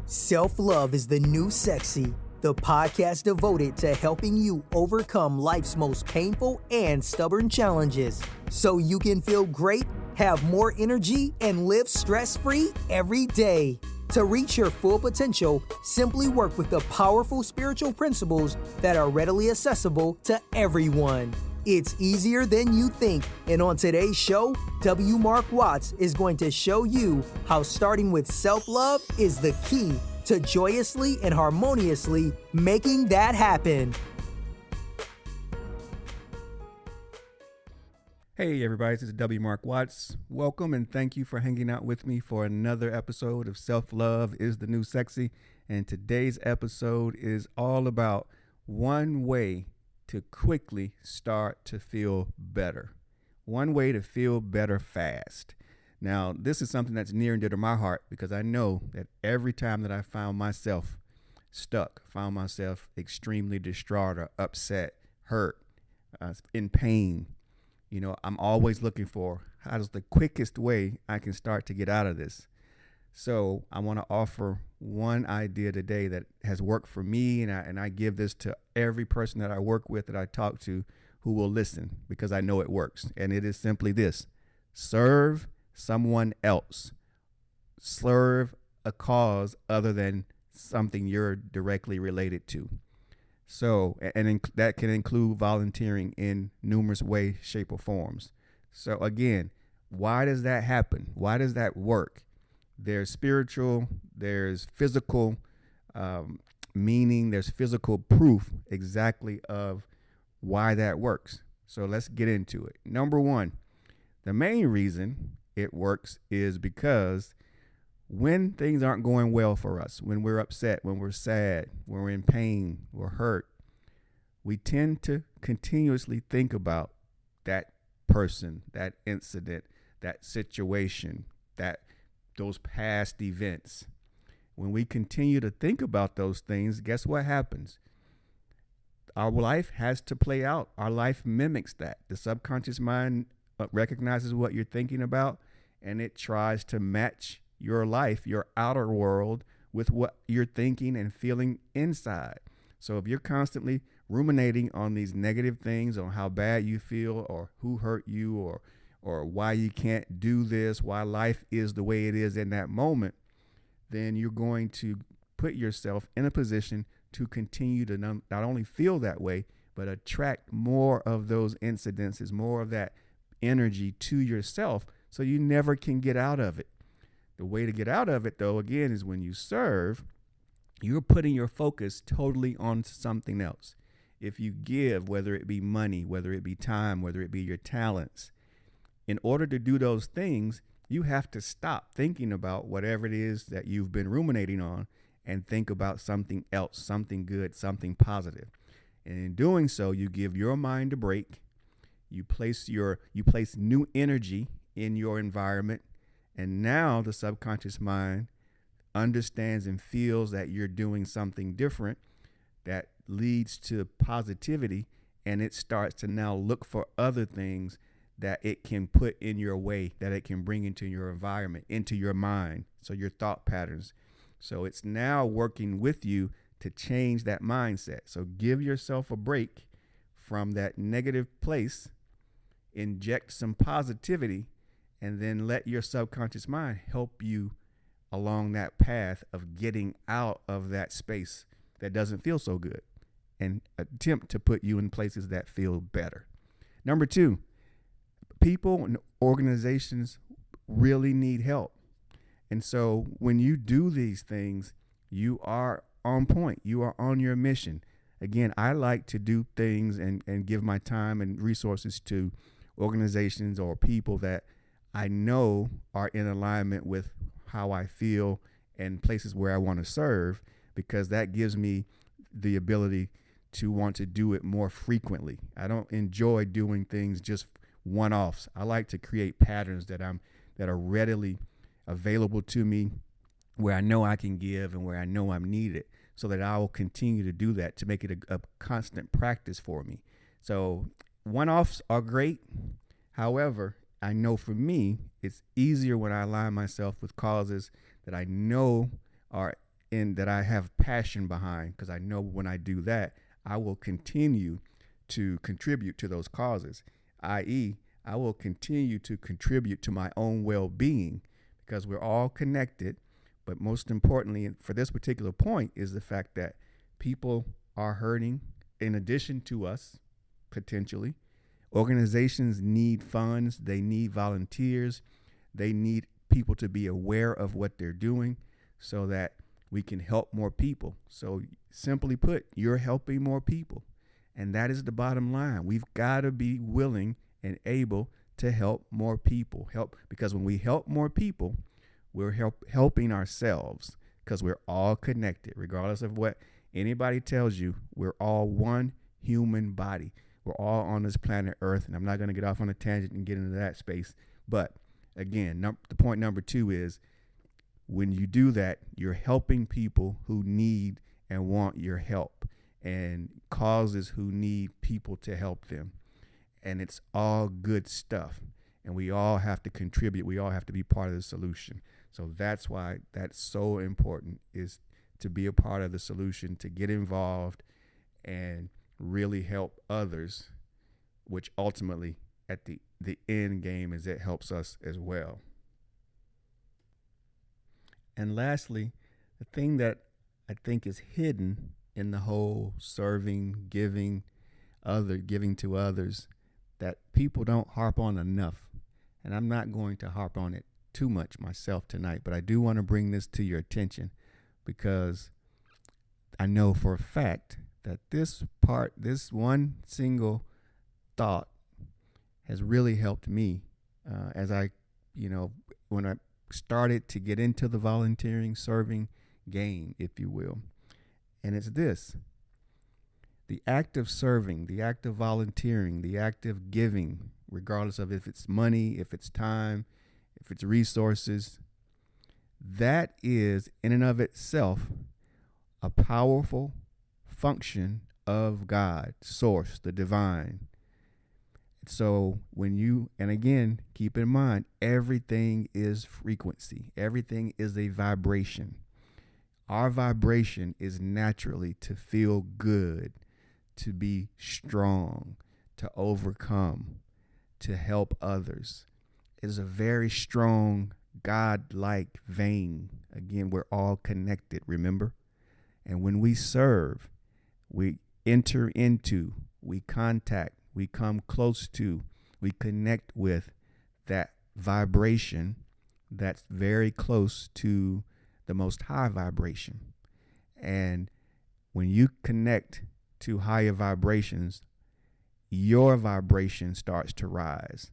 Self-love is the new sexy, the podcast devoted to helping you overcome life's most painful and stubborn challenges so you can feel great, have more energy, and live stress-free every day. To reach your full potential, simply work with the powerful spiritual principles that are readily accessible to everyone. It's easier than you think, and on today's show, W. Mark Watts is going to show you how starting with self-love is the key to joyously and harmoniously making that happen. Hey everybody, this is W. Mark Watts. Welcome and thank you for hanging out with me for another episode of Self-Love is the New Sexy. And today's episode is all about one way to quickly start to feel better. One way to feel better fast. Now, this is something that's near and dear to my heart because I know that every time that I found myself stuck, found myself extremely distraught or upset, hurt, in pain, I'm always looking for how's the quickest way I can start to get out of this. So I want to offer one idea today that has worked for me, and I give this to every person that I work with, that I talk to, who will listen because I know it works. And it is simply this: serve someone else. Serve a cause other than something you're directly related to. So, that can include volunteering in numerous ways, shape, or forms. So again, why does that happen? Why does that work? There's spiritual, there's physical meaning, there's physical proof exactly of why that works. So let's get into it. Number one, the main reason it works is because when things aren't going well for us, when we're upset, when we're sad, when we're in pain, we're hurt, we tend to continuously think about that person, that incident, that situation, those past events. When we continue to think about those things, guess what happens? Our life has to play out. Our life mimics that. The subconscious mind recognizes what you're thinking about, and it tries to match your life, your outer world, with what you're thinking and feeling inside. So if you're constantly ruminating on these negative things, on how bad you feel or who hurt you or why you can't do this, why life is the way it is in that moment, then you're going to put yourself in a position to continue to not only feel that way, but attract more of those incidences, more of that energy to yourself, so you never can get out of it. The way to get out of it, though, again, is when you serve, you're putting your focus totally on something else. If you give, whether it be money, whether it be time, whether it be your talents, in order to do those things, you have to stop thinking about whatever it is that you've been ruminating on and think about something else, something good, something positive. And in doing so, you give your mind a break. You place new energy in your environment. And now the subconscious mind understands and feels that you're doing something different that leads to positivity, and it starts to now look for other things that it can put in your way, that it can bring into your environment, into your mind, so your thought patterns. So it's now working with you to change that mindset. So give yourself a break from that negative place, inject some positivity, and then let your subconscious mind help you along that path of getting out of that space that doesn't feel so good and attempt to put you in places that feel better. Number two, people and organizations really need help. And so when you do these things, you are on point. You are on your mission. Again, I like to do things and give my time and resources to organizations or people that I know are in alignment with how I feel and places where I want to serve, because that gives me the ability to want to do it more frequently. I don't enjoy doing things just one-offs. I like to create patterns that are readily available to me, where I know I can give and where I know I'm needed, so that I will continue to do that to make it a constant practice for me. So one-offs are great. However, I know for me, it's easier when I align myself with causes that I know are that I have passion behind, because I know when I do that, I will continue to contribute to those causes, i.e., I will continue to contribute to my own well-being, because we're all connected. But most importantly, for this particular point, is the fact that people are hurting in addition to us, potentially. Organizations need funds. They need volunteers. They need people to be aware of what they're doing so that we can help more people. So simply put, you're helping more people. And that is the bottom line. We've got to be willing and able to help more people. Because when we help more people, we're helping ourselves, because we're all connected. Regardless of what anybody tells you, we're all one human body. We're all on this planet Earth, and I'm not going to get off on a tangent and get into that space. But again, the point number 2 is, when you do that, you're helping people who need and want your help, and causes who need people to help them. And it's all good stuff. And we all have to contribute. We all have to be part of the solution. So that's why that's so important, is to be a part of the solution, to get involved and really help others, which ultimately at the end game is it helps us as well. And lastly, the thing that I think is hidden in the whole serving, giving to others, that people don't harp on enough. And I'm not going to harp on it too much myself tonight, but I do want to bring this to your attention, because I know for a fact that this one single thought has really helped me as I, when I started to get into the volunteering, serving game, if you will. And it's this: the act of serving, the act of volunteering, the act of giving, regardless of if it's money, if it's time, if it's resources, that is in and of itself a powerful function of God, source, the divine. So and again, keep in mind, everything is frequency. Everything is a vibration. Our vibration is naturally to feel good, to be strong, to overcome, to help others. It's a very strong, God-like vein. Again, we're all connected, remember? And when we serve, we enter into, we contact, we come close to, we connect with that vibration that's very close to the most high vibration. And when you connect to higher vibrations, your vibration starts to rise,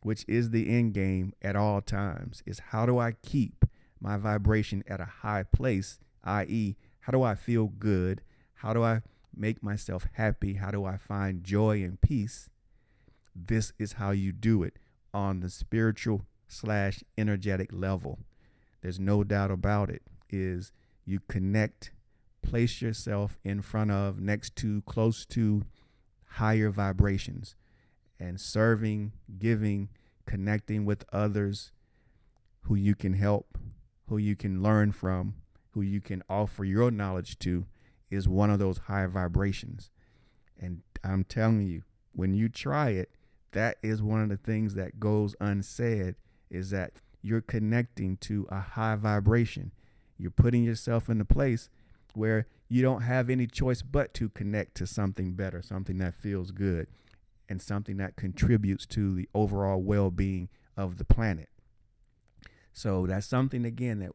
which is the end game at all times. Is how do I keep my vibration at a high place, i.e., how do I feel good? How do I make myself happy? How do I find joy and peace? This is how you do it on the spiritual/energetic level. There's no doubt about it. Is you connect, place yourself in front of, next to, close to higher vibrations, and serving, giving, connecting with others who you can help, who you can learn from, who you can offer your knowledge to, is one of those higher vibrations. And I'm telling you, when you try it, that is one of the things that goes unsaid, is that you're connecting to a high vibration. You're putting yourself in a place where you don't have any choice but to connect to something better, something that feels good, and something that contributes to the overall well-being of the planet. So that's something, again, that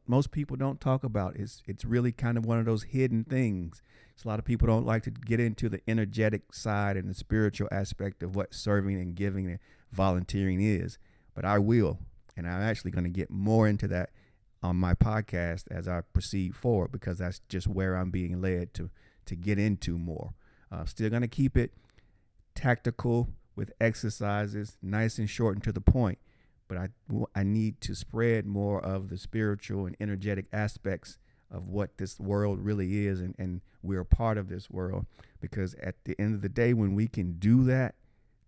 most people don't talk about. It's really kind of one of those hidden things. So a lot of people don't like to get into the energetic side and the spiritual aspect of what serving and giving and volunteering is. But I will, and I'm actually going to get more into that on my podcast as I proceed forward, because that's just where I'm being led to get into more. Still going to keep it tactical with exercises, nice and short and to the point. But I need to spread more of the spiritual and energetic aspects of what this world really is, and we're a part of this world. Because at the end of the day, when we can do that,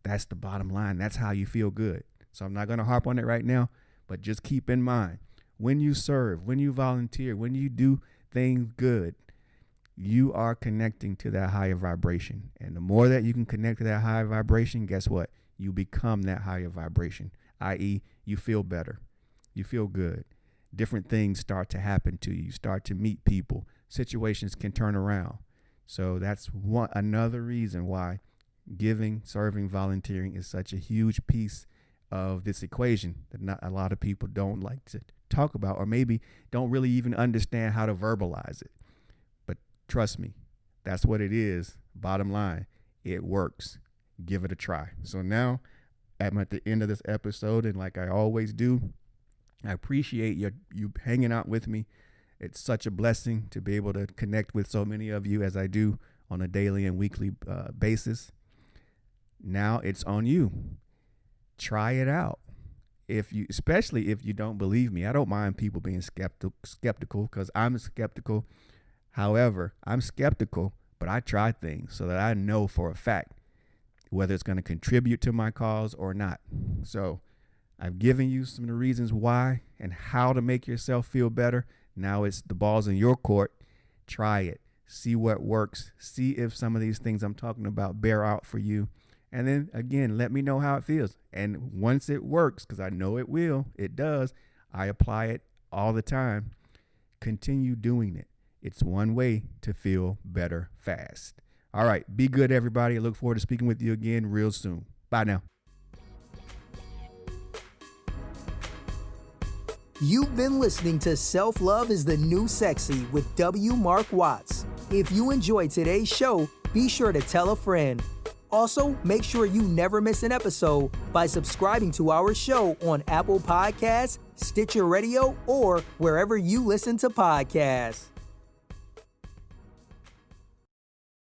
that's the bottom line. That's how you feel good. So I'm not going to harp on it right now, but just keep in mind, when you serve, when you volunteer, when you do things good, you are connecting to that higher vibration. And the more that you can connect to that higher vibration, guess what? You become that higher vibration, i.e., you feel better. You feel good. Different things start to happen to you. You start to meet people. Situations can turn around. So that's another reason why giving, serving, volunteering is such a huge piece of this equation that not a lot of people don't like to talk about, or maybe don't really even understand how to verbalize it. But trust me, that's what it is. Bottom line, it works. Give it a try. So now I'm at the end of this episode, and like I always do, I appreciate you hanging out with me. It's such a blessing to be able to connect with so many of you as I do on a daily and weekly basis. Now it's on you. Try it out. Especially if you don't believe me, I don't mind people being skeptical because I'm skeptical. However, I'm skeptical, but I try things so that I know for a fact whether it's going to contribute to my cause or not. So I've given you some of the reasons why and how to make yourself feel better. Now it's the ball's in your court. Try it. See what works. See if some of these things I'm talking about bear out for you. And then again, let me know how it feels. And once it works, because I know it will, it does, I apply it all the time. Continue doing it. It's one way to feel better fast. All right. Be good, everybody. I look forward to speaking with you again real soon. Bye now. You've been listening to Self-Love is the New Sexy with W. Mark Watts. If you enjoyed today's show, be sure to tell a friend. Also, make sure you never miss an episode by subscribing to our show on Apple Podcasts, Stitcher Radio, or wherever you listen to podcasts.